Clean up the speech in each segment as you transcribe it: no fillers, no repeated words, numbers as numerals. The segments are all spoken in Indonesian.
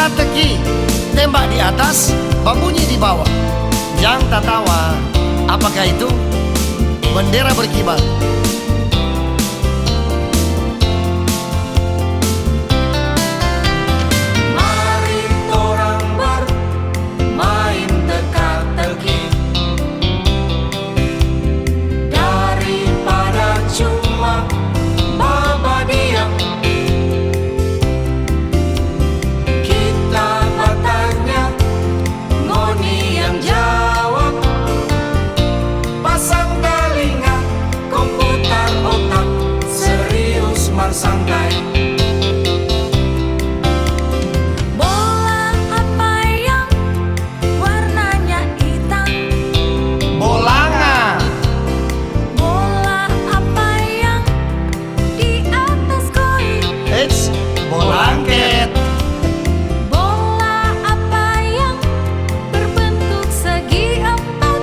teka-teki, tembak di atas, berbunyi di bawah. Jangan tertawa. Apakah itu? Bendera berkibar. Mari torang bermain teka-teki, daripada cuma babadiam. Kita bertanya, ngoni yang jawab. Pasang telinga, komputer otak, serius mar santai. Bola apa yang warnanya hitam? Bolanga. Bola apa yang di atas koin? Eits, bolangket. Bola apa yang berbentuk segi empat?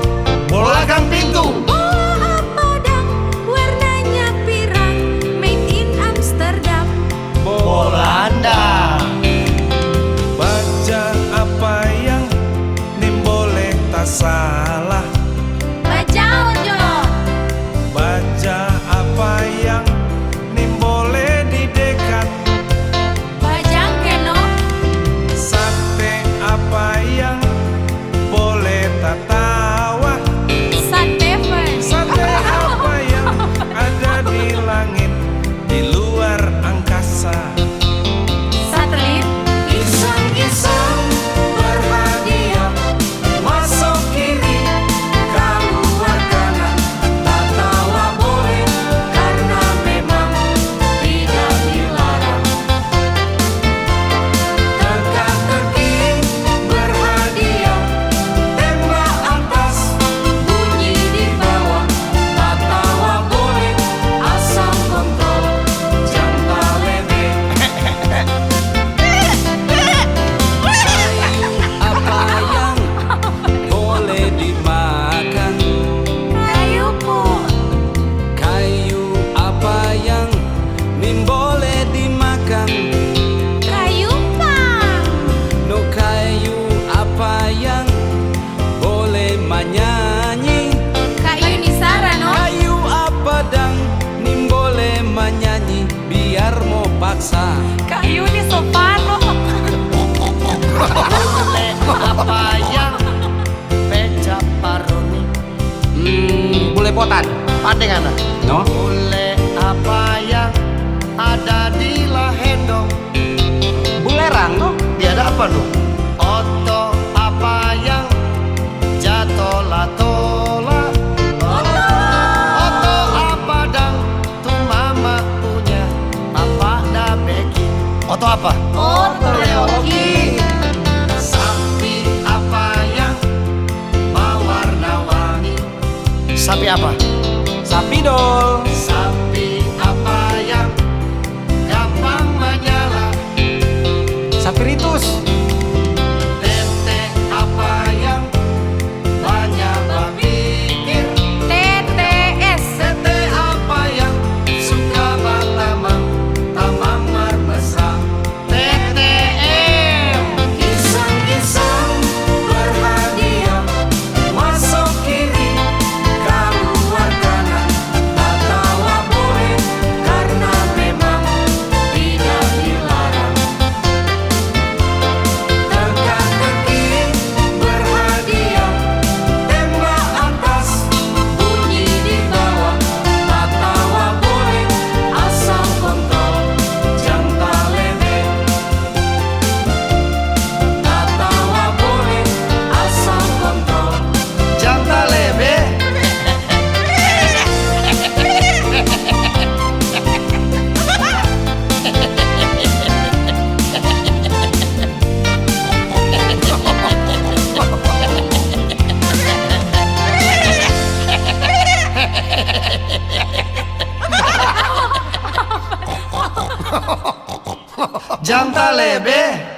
Bola gang pintu. Bola apa dan warnanya pirang? Made in Amsterdam. Belanda. Baca apa yang boleh tak salah. Baca Ojo. Baca apa yang boleh didekat. Bajang Keno. Sate apa yang boleh tak tawa. Sate Fern. Sate apa yang ada di langit, di luar angkasa. Satelit. Iseng-iseng berhadiah, masuk kiri, keluar kanan. Tak tawa boleh, karena memang tidak dilarang. Teka-teki berhadiah, tembak atas, bunyi di bawah. Tak tawa boleh, asal kontrol, jangan lebe. Apa yang boleh dimakan? Kayu pu. Kayu apa yang boleh dimakan? Kayu pang. No kayu apa yang boleh menyanyi? Kayu Nisara no. Kayu apa dang boleh menyanyi? Biar mau paksa. Kayu di Sopano. Bule apa yang peca paroni? Bule potan. Pandai kana? No? Bule apa yang ada di Lahendong? Bulerang no? Dia ada apa no? Oto apa yang jatuh tola? Oto apa dang tu mama punya, papa da beki. Oto apa? Oh, Toleoki. Sapi apa yang berwarna-warni? Sapi apa? Sapi dol. Sapi apa yang gampang menyala? Sapiritus. Tete apa yang banyak berpikir? TTS. Tete apa yang suka bertamang, tamang mesra? TTM. Iseng-iseng berhadiah, masuk kiri, keluar kanan. Tak tawa boleh, karena memang tidak dilarang. Teka-teki berhadiah, tembak atas, bunyi di bawah. Tak tawa boleh, asal kontrol, jangan lebe. Tak tawa boleh, asal kontrol. Janta lebe. Janta lebe.